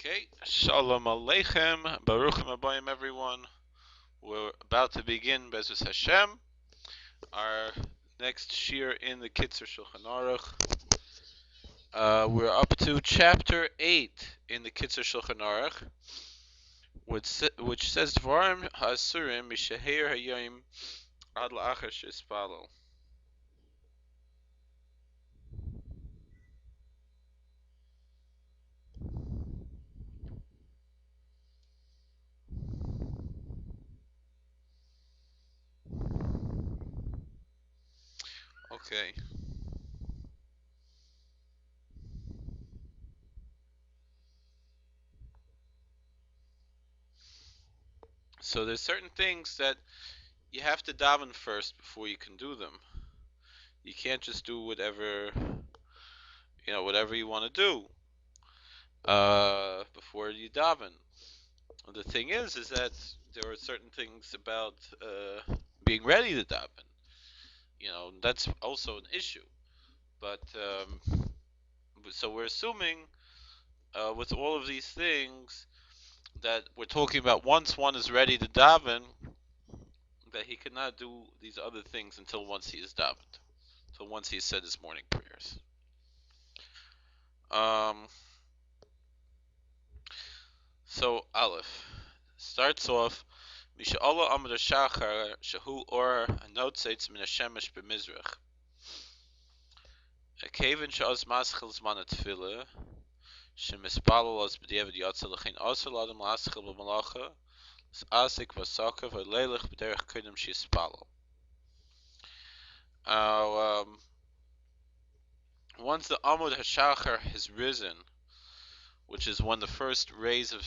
Okay, Shalom Aleichem, Baruchim Abayim, everyone. We're about to begin Bezus Hashem, our next shir in the Kitzur Shulchan Aruch. We're up to chapter 8 in the Kitzur Shulchan Aruch, which says Dvarim Ha'asurim Misheher Hayom Ad La'achar Sheispalel. Okay. So there's certain things that you have to daven first before you can do them. You can't just do whatever you want to do before you daven. The thing is that there are certain things about being ready to daven. That's also an issue. But so we're assuming with all of these things that we're talking about once one is ready to daven, that he cannot do these other things until once he is davened, until once he has said his morning prayers. So Aleph starts off Misha'Allah Amr Shachar Shahu Or Anotzeitz Min Hashemesh B'Mizrach. Kevin Sha'az Maschil Zman Tefillah Shemispalal Az B'Diavad Yatzel L'chein Asur L'Adam L'Aschil B'Malacha Asik V'Sakav V'Leilach B'Derech Kedem Shispalal. Once the Amud HaShachar has risen, which is when the first rays of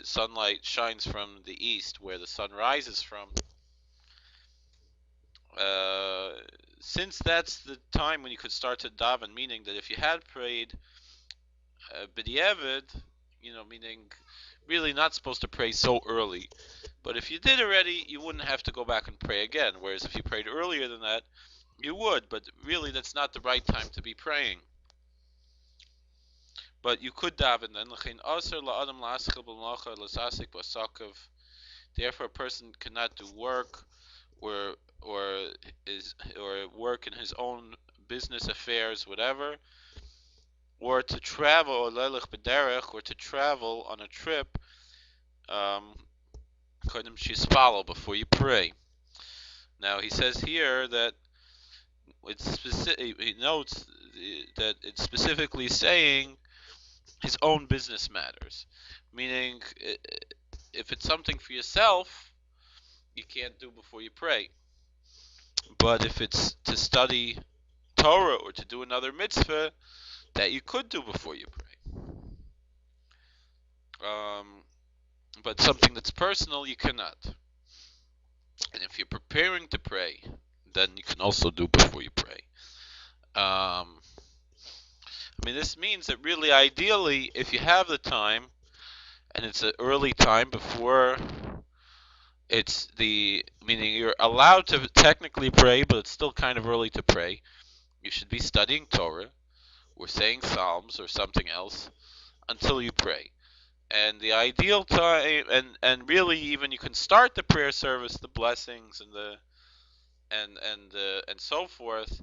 sunlight shines from the east, where the sun rises from, since that's the time when you could start to daven, meaning that if you had prayed b'diavad, meaning really not supposed to pray so early, but if you did already, you wouldn't have to go back and pray again, whereas if you prayed earlier than that, you would, but really that's not the right time to be praying. But you could daven then. Therefore, a person cannot do work or work in his own business affairs, whatever, or to travel or to travel on a trip. Before you pray. Now he says here that he notes that it's specifically saying his own business matters, meaning if it's something for yourself, you can't do before you pray. But if it's to study Torah or to do another mitzvah, that you could do before you pray. But something that's personal, you cannot. And if you're preparing to pray, then you can also do before you pray. This means that really, ideally, if you have the time, and it's an early time before meaning you're allowed to technically pray, but it's still kind of early to pray. You should be studying Torah, or saying Psalms, or something else, until you pray. And the ideal time, and really even you can start the prayer service, the blessings and so forth,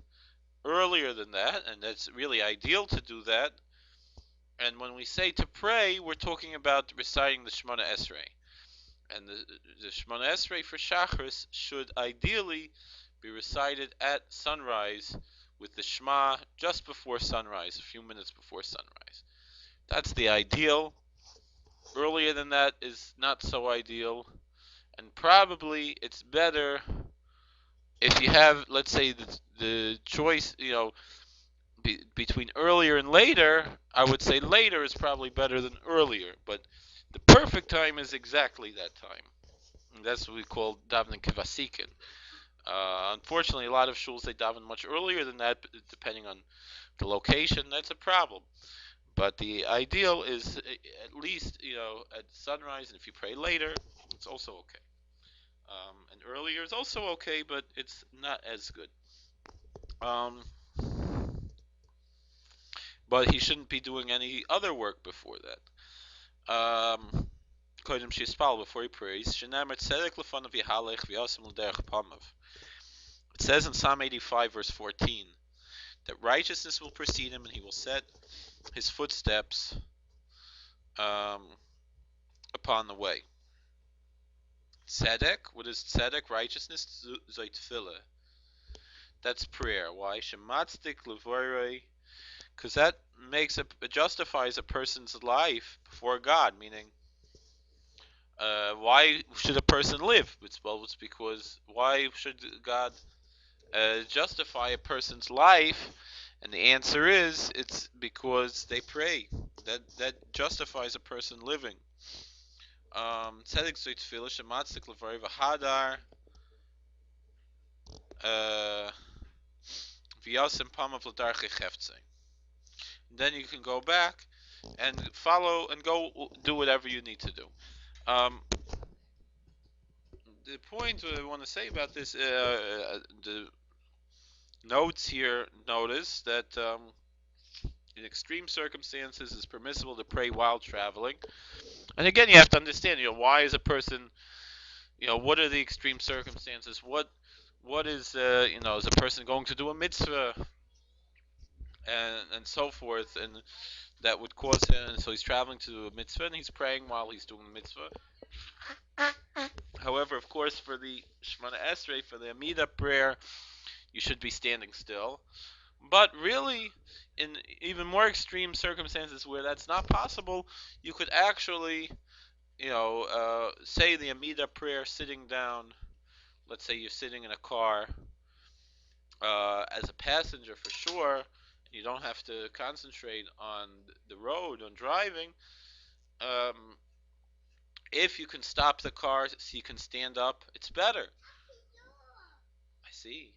earlier than that, and that's really ideal to do that. And when we say to pray, we're talking about reciting the Shemona Esrei. And the Shemona Esrei for Shachris should ideally be recited at sunrise with the Shema just before sunrise, a few minutes before sunrise. That's the ideal. Earlier than that is not so ideal. And probably it's better if you have, let's say, the choice, between earlier and later. I would say later is probably better than earlier, but the perfect time is exactly that time. And that's what we call davening kivasikin. Unfortunately, a lot of shuls, they daven much earlier than that, depending on the location. That's a problem. But the ideal is at least, at sunrise, and if you pray later, it's also okay. And earlier is also okay, but it's not as good. Um, but he shouldn't be doing any other work before that. Kodim shispal, before he prays. Shenemer tzedek lefanav yihalech v'yasim l'derech pamav. It says in Psalm 85, verse 14, that righteousness will precede him, and he will set his footsteps um, upon the way. Tzedek, what is tzedek? Righteousness, zaytfila. That's prayer. Why? Shematzdik levorei, because that it justifies a person's life before God. Meaning, why should a person live? It's because why should God justify a person's life? And the answer is it's because they pray. That justifies a person living. Tzedek zaytfila shematzdik levorei v'hadar. V'yasim pamav l'darchei cheftzei. Then you can go back and follow and go do whatever you need to do. The point I want to say about this, the notes here notice that in extreme circumstances it's permissible to pray while traveling. And again, you have to understand, why is a person, what are the extreme circumstances? What is, is a person going to do a mitzvah and so forth, and that would cause him, and so he's traveling to do a mitzvah and he's praying while he's doing the mitzvah. However, of course, for the Shemona Esrei, for the Amida prayer, you should be standing still. But really, in even more extreme circumstances where that's not possible, you could actually, say the Amida prayer sitting down. Let's say you're sitting in a car as a passenger for sure. You don't have to concentrate on the road, on driving. If you can stop the car so you can stand up, it's better. I see.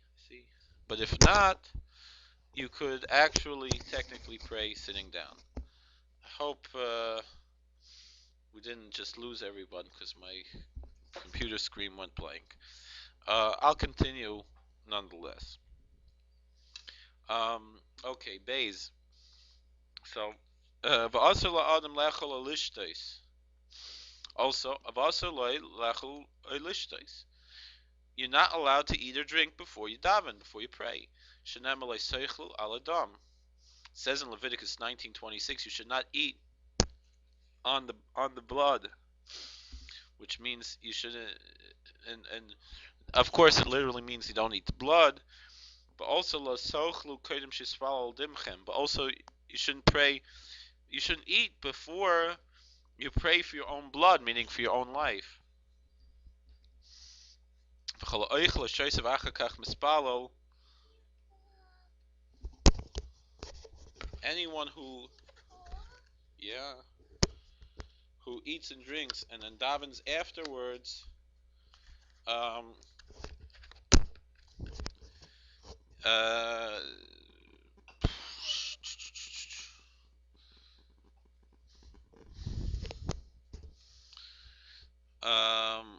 But if not, you could actually technically pray sitting down. I hope we didn't just lose everyone because my computer screen went blank. I'll continue nonetheless. Okay, Bays. So, v'asur la'adam lechol alishtais. Also, v'asur lechol alishtais. You're not allowed to eat or drink before you daven, before you pray. Shenem alei seichel al adam. It says in Leviticus 19:26, you should not eat on the blood, which means you shouldn't. And of course, it literally means you don't eat the blood. But also la sochlu kodim shisval dimchem. But also, you shouldn't pray. You shouldn't eat before you pray for your own blood, meaning for your own life. Anyone who eats and drinks and then davens afterwards,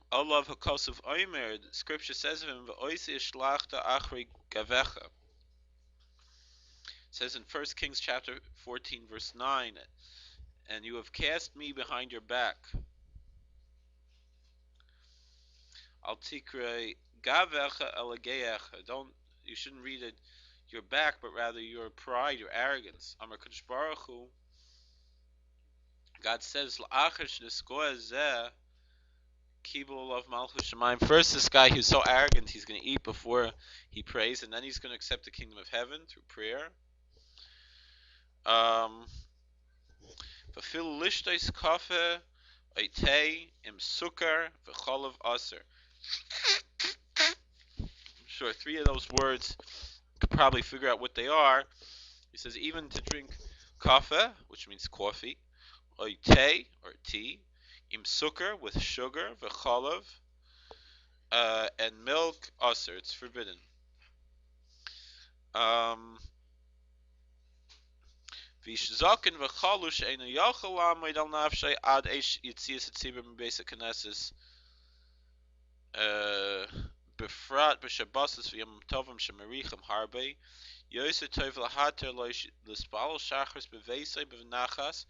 Olav Hakosov Omer, the scripture says of him, V'oisi ishlachta achri gavecha. It says in 1 Kings chapter 14, verse 9, and you have cast me behind your back. Al tikre gavecha elegeyecha. You shouldn't read it your back, but rather your pride, your arrogance. Amar Kadosh Baruch Hu, God says, L'achar sh'niskoa zeh kibul of malchus shemayim. First, this guy who's so arrogant, he's going to eat before he prays, and then he's going to accept the kingdom of heaven through prayer. V'fil lishtais kafe oitei im sukar v'cholav aser. I'm sure 3 of those words you could probably figure out what they are. He says even to drink kafe, which means coffee, oitei or tea, im sukar with sugar, v'cholav, and milk aser, it's forbidden. V'shzaken v'chalu she'enu yachal la'amid al nafshay ad eish yitzias etzibim b'beis ha'knesses Befrat b'Shabbosos v'Yom Tovim shemarichim harbe. Yosef tov lahater l'spal shachris beveisei b'vnachas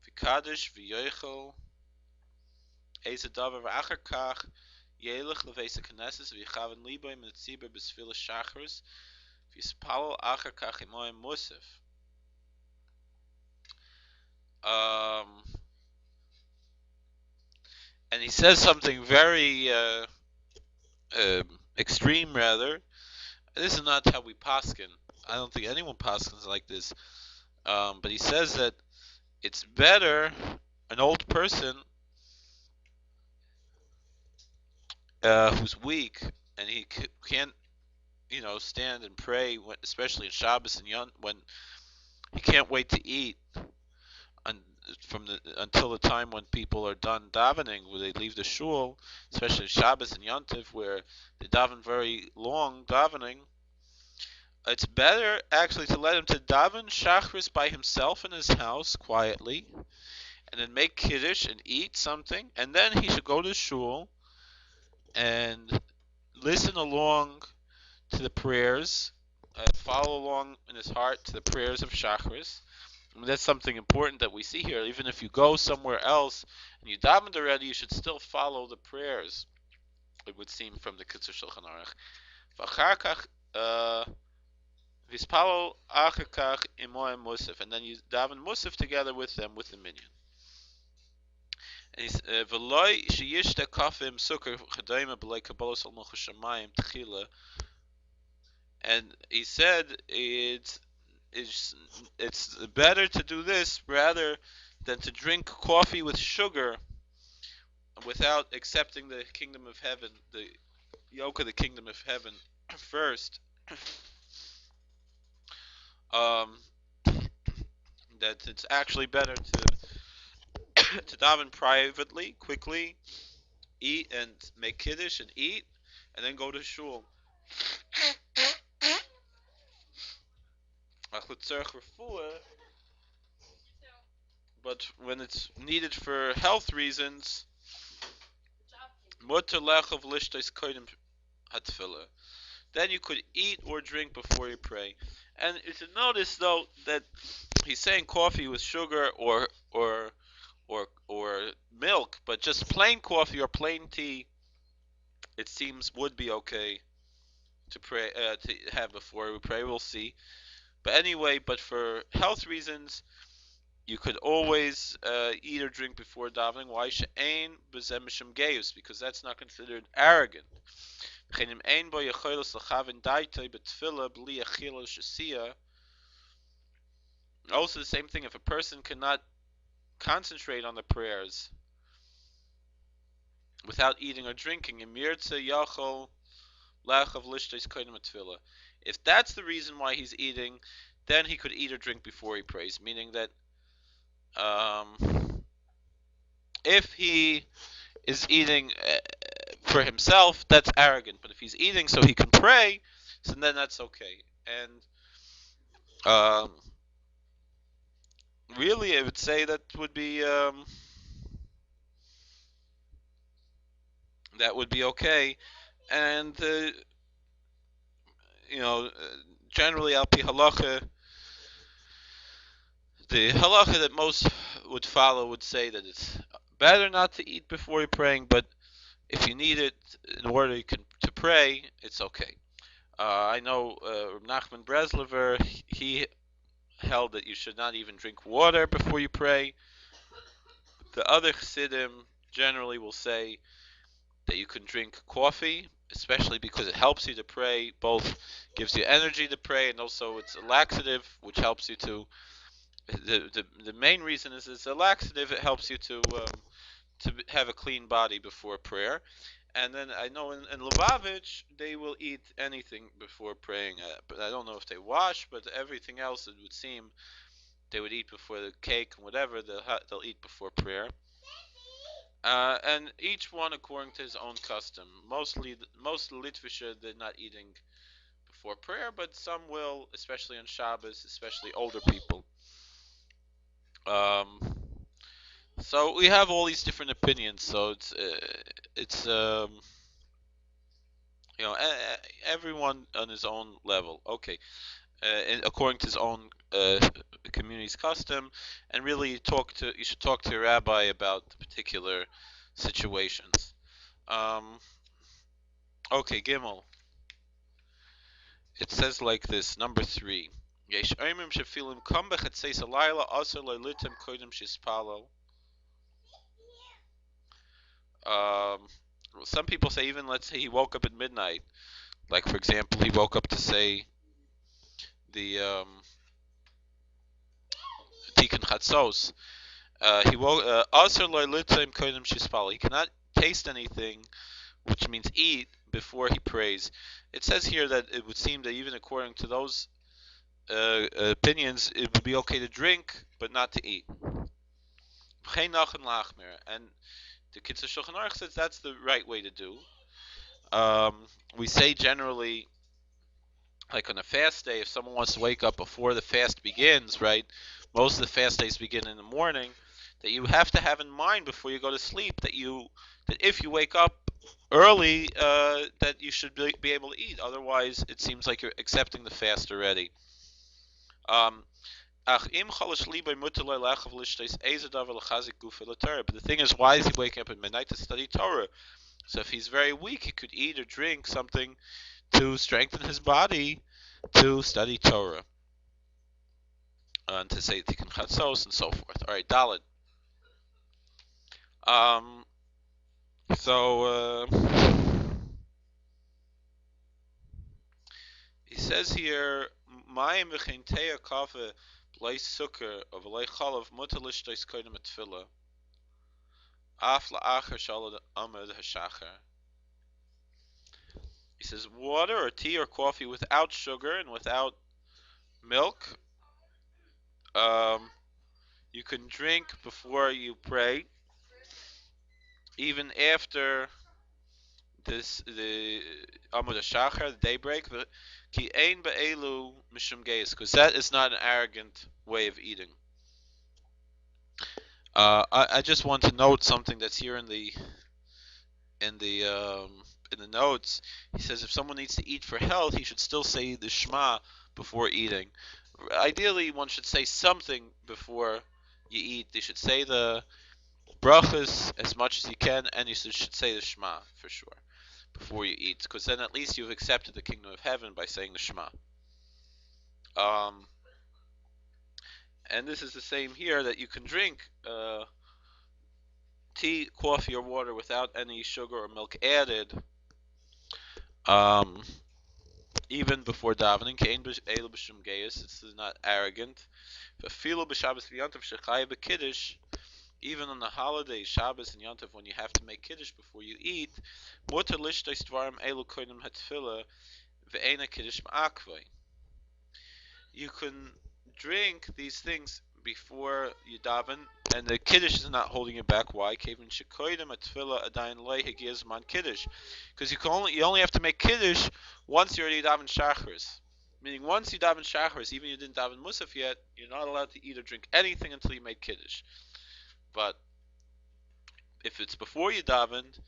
v'kadosh v'yochel eze davar v'achar kach yelich leveis knesses v'yichaven liboy min tzibur b'sfilas shachris v'yispal achar kach imoyim musaf. And he says something very extreme, rather. This is not how we paskin. I don't think anyone paskins like this. But he says that it's better an old person who's weak and he can't, stand and pray, especially in Shabbos and when he can't wait to eat until the time when people are done davening, where they leave the shul, especially Shabbos and Yontif, where they daven very long davening. It's better actually to let him to daven Shachris by himself in his house quietly, and then make kiddush and eat something, and then he should go to shul and listen along to the prayers, follow along in his heart to the prayers of Shachris. I mean, that's something important that we see here. Even if you go somewhere else and you davened already, you should still follow the prayers, it would seem, from the Kitzur Shulchan Aruch. Vispalo achakach imoim musaf, and then you daven musaf together with them, with the minyan. And he's v'loy sheyishta kafim sukkar chadayim b'lei kabbalas al malchus shamayim tchila. And he said it's better to do this rather than to drink coffee with sugar without accepting the kingdom of heaven, the yoke of the kingdom of heaven first. That it's actually better to daven privately, quickly, eat and make kiddush and eat, and then go to shul. But when it's needed for health reasons, then you could eat or drink before you pray. And you should notice, though, that he's saying coffee with sugar or milk, but just plain coffee or plain tea, it seems, would be okay to pray to have before we pray. We'll see. But anyway, but for health reasons, you could always eat or drink before davening. Why she'ain b'zeh mishum geus? Because that's not considered arrogant. Also, the same thing, if a person cannot concentrate on the prayers without eating or drinking, if that's the reason why he's eating, then he could eat or drink before he prays, meaning that if he is eating for himself, that's arrogant. But if he's eating so he can pray, so then that's okay. And really, I would say that would be okay. And generally, al pi halacha, the halacha that most would follow would say that it's better not to eat before you're praying, but if you need it in order to pray, it's okay. I know Nachman Breslover, he held that you should not even drink water before you pray. The other Chassidim generally will say that you can drink coffee, especially because it helps you to pray. Both gives you energy to pray, and also it's a laxative, which helps you to. The main reason is it's a laxative. It helps you to have a clean body before prayer. And then I know in Lubavitch, they will eat anything before praying. But I don't know if they wash, but everything else, it would seem, they would eat before the cake and whatever, they'll eat before prayer. And each one according to his own custom. Most Litvisha, they're not eating before prayer, but some will, especially on Shabbos, especially older people. So we have all these different opinions. So it's Everyone on his own level. Okay, according to his own community's custom, and really you should talk to your rabbi about the particular situations. Um, okay, Gimel. It says like this, number 3. Yesh oimim shefilim kam bechetzeis halayla aser leilitim kodim shispalo. Um, some people say even let's say he woke up at midnight. Like for example, he woke up to say the Tikkun Chatzos. He woke aser leilitim kodim shispalo. He cannot taste anything, which means eat, before he prays. It says here that it would seem that even according to those opinions, it would be okay to drink, but not to eat. And the Kitzur Shulchan says that's the right way to do. We say generally, like on a fast day, if someone wants to wake up before the fast begins, right? Most of the fast days begin in the morning. That you have to have in mind before you go to sleep that if you wake up early, that you should be able to eat. Otherwise, it seems like you're accepting the fast already. But the thing is, why is he waking up at midnight to study Torah? So if he's very weak, he could eat or drink something to strengthen his body to study Torah. And to say Tikkun Chatzos and so forth. All right, Dalet. So he says here, Mayim v'chinteya kafe b'lei sukkar of b'lei chalav mutar l'shtos kodim tefillah af la'achar shalad amud hashachar. He says water or tea or coffee without sugar and without milk. You can drink before you pray, even after the Amud HaShachar, the daybreak. Ki ein be'elu mishum geis, because that is not an arrogant way of eating. I just want to note something that's here in the notes. He says if someone needs to eat for health, he should still say the Shema before eating. Ideally, one should say something before you eat. They should say the brachas as much as you can, and you should say the Shema for sure before you eat, because then at least you've accepted the kingdom of heaven by saying the Shema. And this is the same here, that you can drink tea, coffee, or water without any sugar or milk added, even before davening. It's not arrogant. Even on the holidays, Shabbos and Yontif, when you have to make kiddush before you eat, you can drink these things before you daven, and the kiddush is not holding you back. Why? Because you only have to make kiddush once you already daven shacharis. Meaning, once you daven shacharis, even if you didn't daven musaf yet, you're not allowed to eat or drink anything until you made kiddush. But if it's before you davened,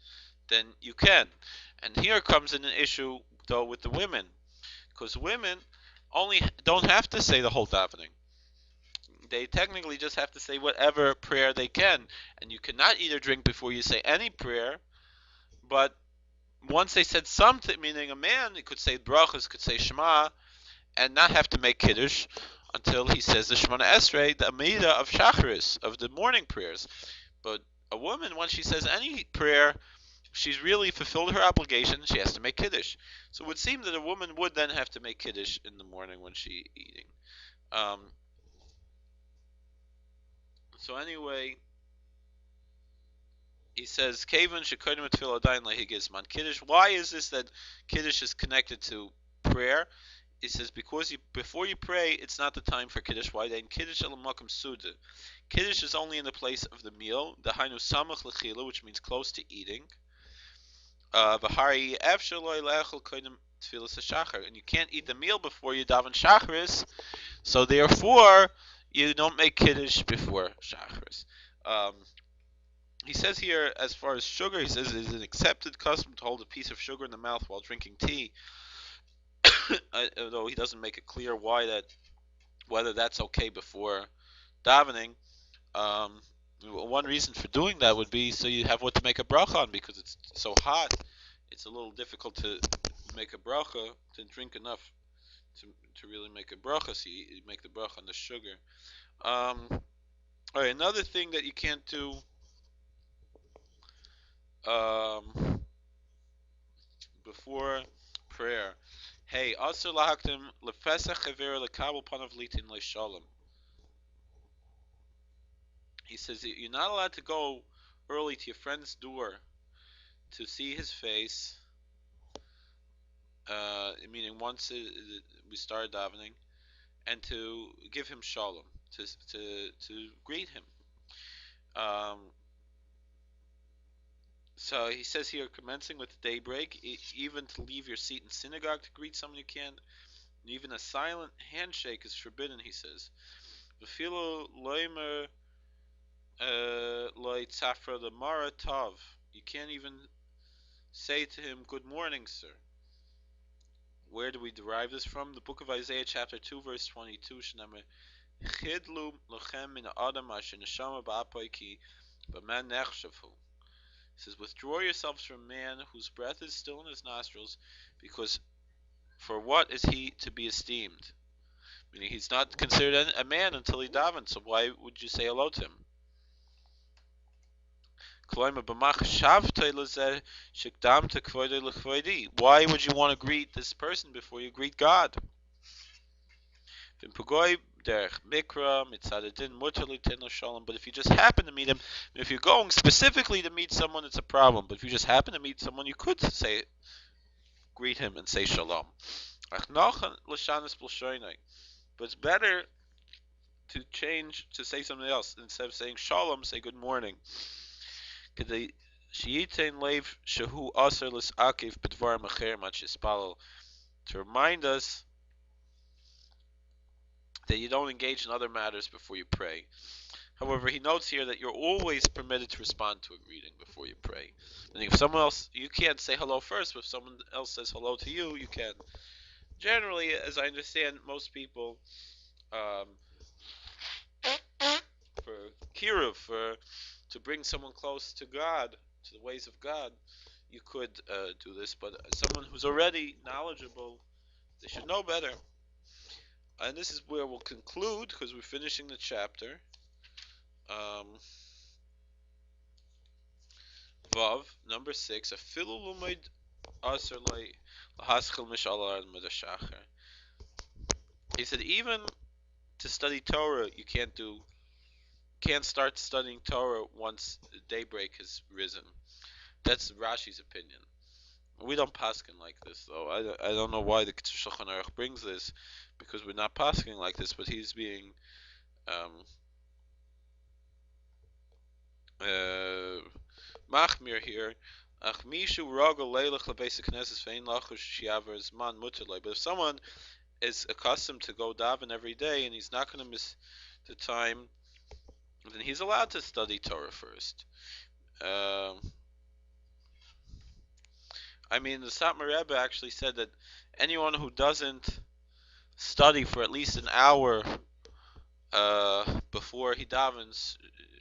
then you can. And here comes in an issue, though, with the women, because women only don't have to say the whole davening. They technically just have to say whatever prayer they can, and you cannot eat or drink before you say any prayer. But once they said something, meaning a man, he could say brachas, could say Shema, and not have to make kiddush until he says the Shemona Esrei, the Amida of Shacharis, of the morning prayers. But a woman, once she says any prayer, she's really fulfilled her obligation. She has to make kiddush. So it would seem that a woman would then have to make kiddush in the morning when she's eating. So anyway, he says, "Kavan shekodim tefillah adayin lehigizman kiddush." Why is this that kiddush is connected to prayer? He says because before you pray, it's not the time for kiddush. Why? Then kiddush elamakom suda. Kiddush is only in the place of the meal. The hainu samach lechila, which means close to eating. V'hari efshar lo yilachol kodim tefillas hashachar, and you can't eat the meal before you daven shacharis. So therefore, you don't make kiddush before shacharis. He says here, as far as sugar, he says it is an accepted custom to hold a piece of sugar in the mouth while drinking tea, although he doesn't make it clear whether that's okay before davening. Um, One reason for doing that would be so you have what to make a bracha on, because it's so hot. It's a little difficult to make a bracha, to drink enough to really make a bracha. So you make the bracha on the sugar. All right, another thing that you can't do before prayer. Hey, also lahaktim lefesach chaver lekabel panav litin leishalom. He says that you're not allowed to go early to your friend's door to see his face, meaning once we start davening, and to give him shalom, to greet him. Um, so he says here, commencing with daybreak, even to leave your seat in synagogue to greet someone you can, even a silent handshake is forbidden. He says, "V'filo loimer loy tzafra lemara tov." You can't even say to him, "Good morning, sir." Where do we derive this from? The book of Isaiah, chapter 2, verse 22. Chidlu lochem min adam asher neshama ba'apoi ki b'man nechshavu. It says, withdraw yourselves from man whose breath is still in his nostrils, because for what is he to be esteemed? Meaning he's not considered a man until he davens, so why would you say hello to him? Why would you want to greet this person before you greet God? But if you just happen to meet him, if you're going specifically to meet someone, it's a problem. But if you just happen to meet someone, you could greet him and say shalom. But it's better to change to say something else. Instead of saying shalom, say good morning. To remind us that you don't engage in other matters before you pray. However, he notes here that you're always permitted to respond to a greeting before you pray. And if someone else, you can't say hello first, but if someone else says hello to you, you can. Generally, as I understand, most people, um, for kiruv, to bring someone close to God, to the ways of God, you could do this. But someone who's already knowledgeable, they should know better. And this is where we'll conclude, because we're finishing the chapter. Vav, number 6. Afilu lumid aser lahaschil mishalar medashacher. He said even to study Torah, you can't start studying Torah once daybreak has risen. That's Rashi's opinion. We don't paskin like this, though. I don't know why the Kitzur Shulchan Aruch brings this, because we're not paskin like this, but he's being machmir here. But if someone is accustomed to go daven every day and he's not going to miss the time, then he's allowed to study Torah first. I mean, the Satmar Rebbe actually said that anyone who doesn't study for at least an hour before he davens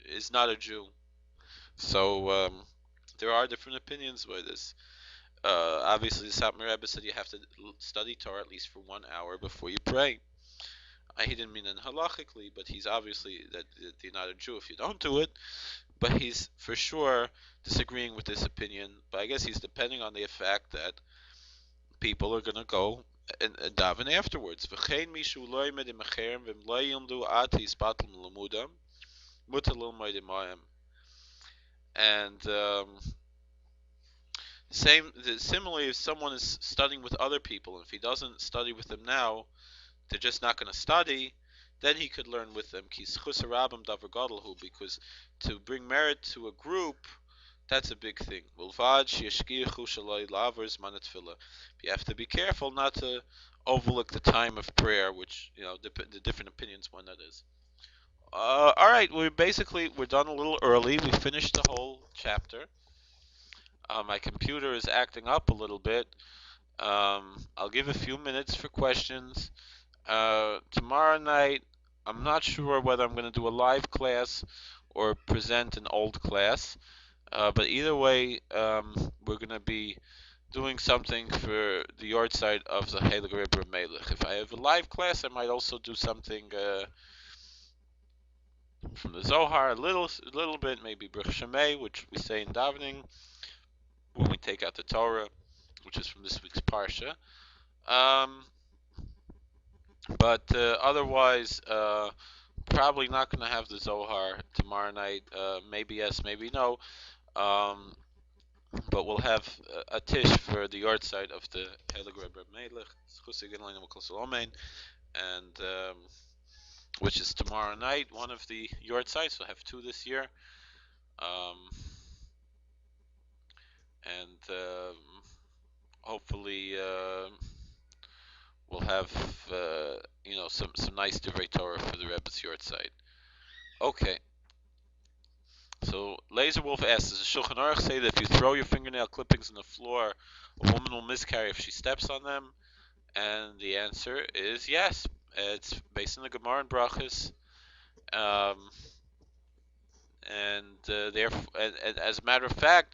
is not a Jew. So there are different opinions by this. Obviously, the Satmar Rebbe said you have to study Torah at least for 1 hour before you pray. He didn't mean it halachically, but he's obviously that you're not a Jew if you don't do it. But he's for sure disagreeing with this opinion. But I guess he's depending on the fact that people are going to go and daven afterwards. And similarly, if someone is studying with other people, and if he doesn't study with them now, they're just not going to study, then he could learn with them. Because to bring merit to a group, that's a big thing. You have to be careful not to overlook the time of prayer, which, the different opinions when that is. All right, we're done a little early. We finished the whole chapter. My computer is acting up a little bit. I'll give a few minutes for questions. Tomorrow night, I'm not sure whether I'm going to do a live class or present an old class. But either way, we're going to be doing something for the yard side of the Heilige Rebbe Melech. If I have a live class, I might also do something from the Zohar, a little bit, maybe Bruch Shemay, which we say in davening when we take out the Torah, which is from this week's parsha. Um, but otherwise, probably not going to have the Zohar tomorrow night. Maybe yes, maybe no. Um, but we'll have a tish for the yard side of the Heilige Rebbe Melech, and which is tomorrow night. One of the yard sites. We'll have two this year. Um, and hopefully we'll have some nice divrei Torah for the Rebbe's yard site. Okay. So Laser Wolf asks, does the Shulchan Aruch say that if you throw your fingernail clippings on the floor, a woman will miscarry if she steps on them? And the answer is yes. It's based on the Gemara and Brachas. Um, and as a matter of fact,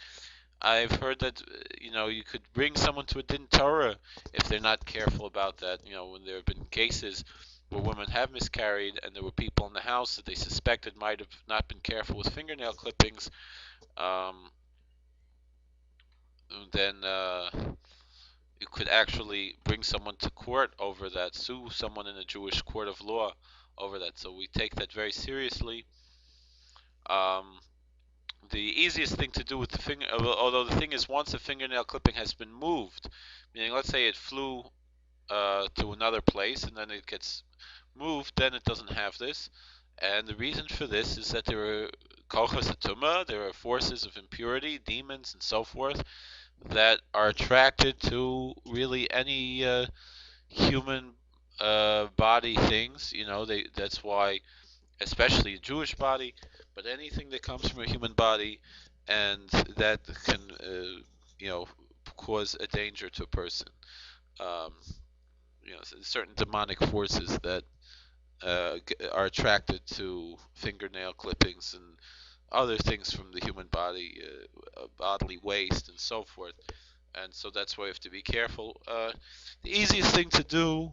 I've heard that you could bring someone to a din Torah if they're not careful about that. When there have been cases where women have miscarried and there were people in the house that they suspected might have not been careful with fingernail clippings, um, then you could actually bring someone to court over that, sue someone in a Jewish court of law over that. So we take that very seriously. Um, the easiest thing to do with the finger, although the thing is, once a fingernail clipping has been moved, meaning let's say it flew to another place and then it gets moved, then it doesn't have this. And the reason for this is that there are kochos atuma, there are forces of impurity, demons, and so forth, that are attracted to really any human body things. That's why, especially a Jewish body, but anything that comes from a human body and that can, cause a danger to a person. Um, certain demonic forces that are attracted to fingernail clippings and other things from the human body, bodily waste, and so forth. And so that's why we have to be careful. The easiest thing to do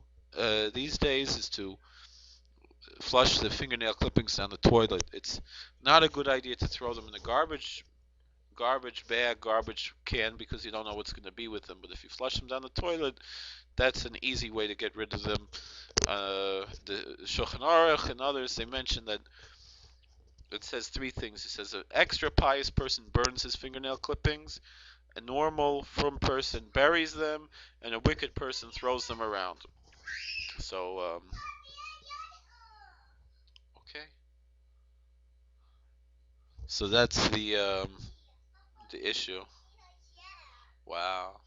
these days is to flush the fingernail clippings down the toilet. It's not a good idea to throw them in a garbage bag, garbage can, because you don't know what's going to be with them. But if you flush them down the toilet, that's an easy way to get rid of them. The Shulchan Aruch and others, they mention that it says three things. It says an extra pious person burns his fingernail clippings, a normal, frum person buries them, and a wicked person throws them around. So, okay. So that's the issue. Wow.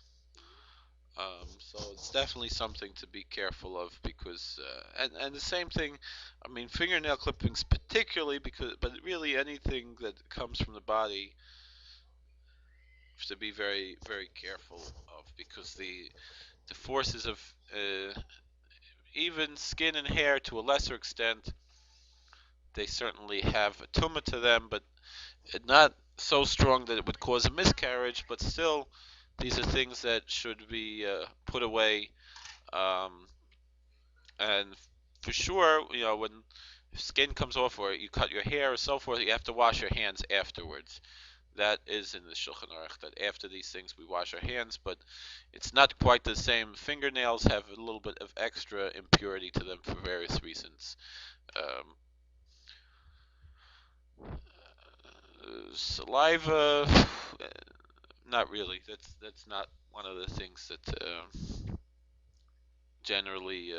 So it's definitely something to be careful of because, and the same thing, I mean, fingernail clippings particularly because, but really anything that comes from the body, have to be very, very careful of because the forces of even skin and hair to a lesser extent, they certainly have a tumor to them, but not so strong that it would cause a miscarriage, but still, these are things that should be put away. Um, and for sure, when skin comes off or you cut your hair or so forth, you have to wash your hands afterwards. That is in the Shulchan Aruch, that after these things we wash our hands, but it's not quite the same. Fingernails have a little bit of extra impurity to them for various reasons. Um, Saliva, not really. That's not one of the things that generally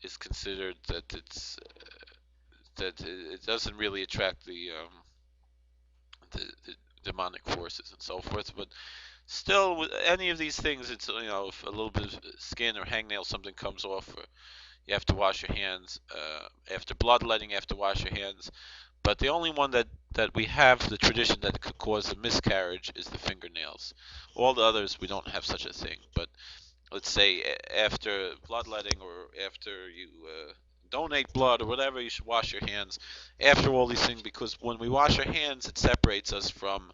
is considered that it doesn't really attract the demonic forces and so forth. But still, with any of these things, it's if a little bit of skin or hangnail something comes off, or You have to wash your hands after bloodletting. You have to wash your hands. But the only one that we have the tradition that could cause a miscarriage is the fingernails. All the others we don't have such a thing. But let's say after bloodletting or after you donate blood or whatever, you should wash your hands after all these things, because when we wash our hands, it separates us from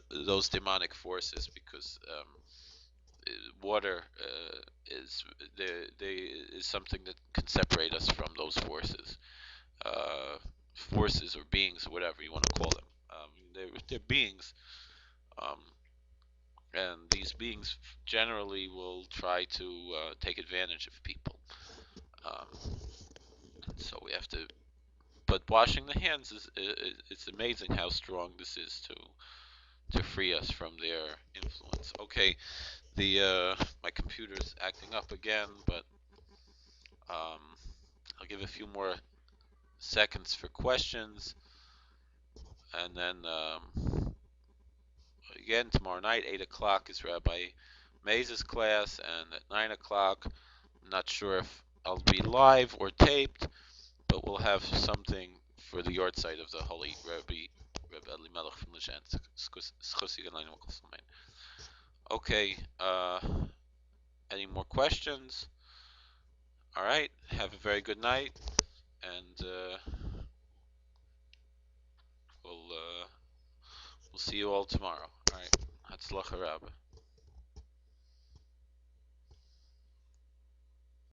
those demonic forces, because water is something that can separate us from those forces, uh, forces or beings, or whatever you want to call them. They're beings, um, and these beings generally will try to take advantage of people. Um, so we have to. But washing the hands is it's amazing how strong this is to free us from their influence. Okay, the my computer's acting up again, but um, I'll give a few more seconds for questions, and then again tomorrow night, 8 o'clock is Rabbi Maze's class, and at 9 o'clock, I'm not sure if I'll be live or taped, but we'll have something for the yard site of the Holy Rabbi Elimelech from Lezhant. Okay, any more questions? All right, have a very good night, and we'll see you all tomorrow. All right, Hatzlacha Rabbi.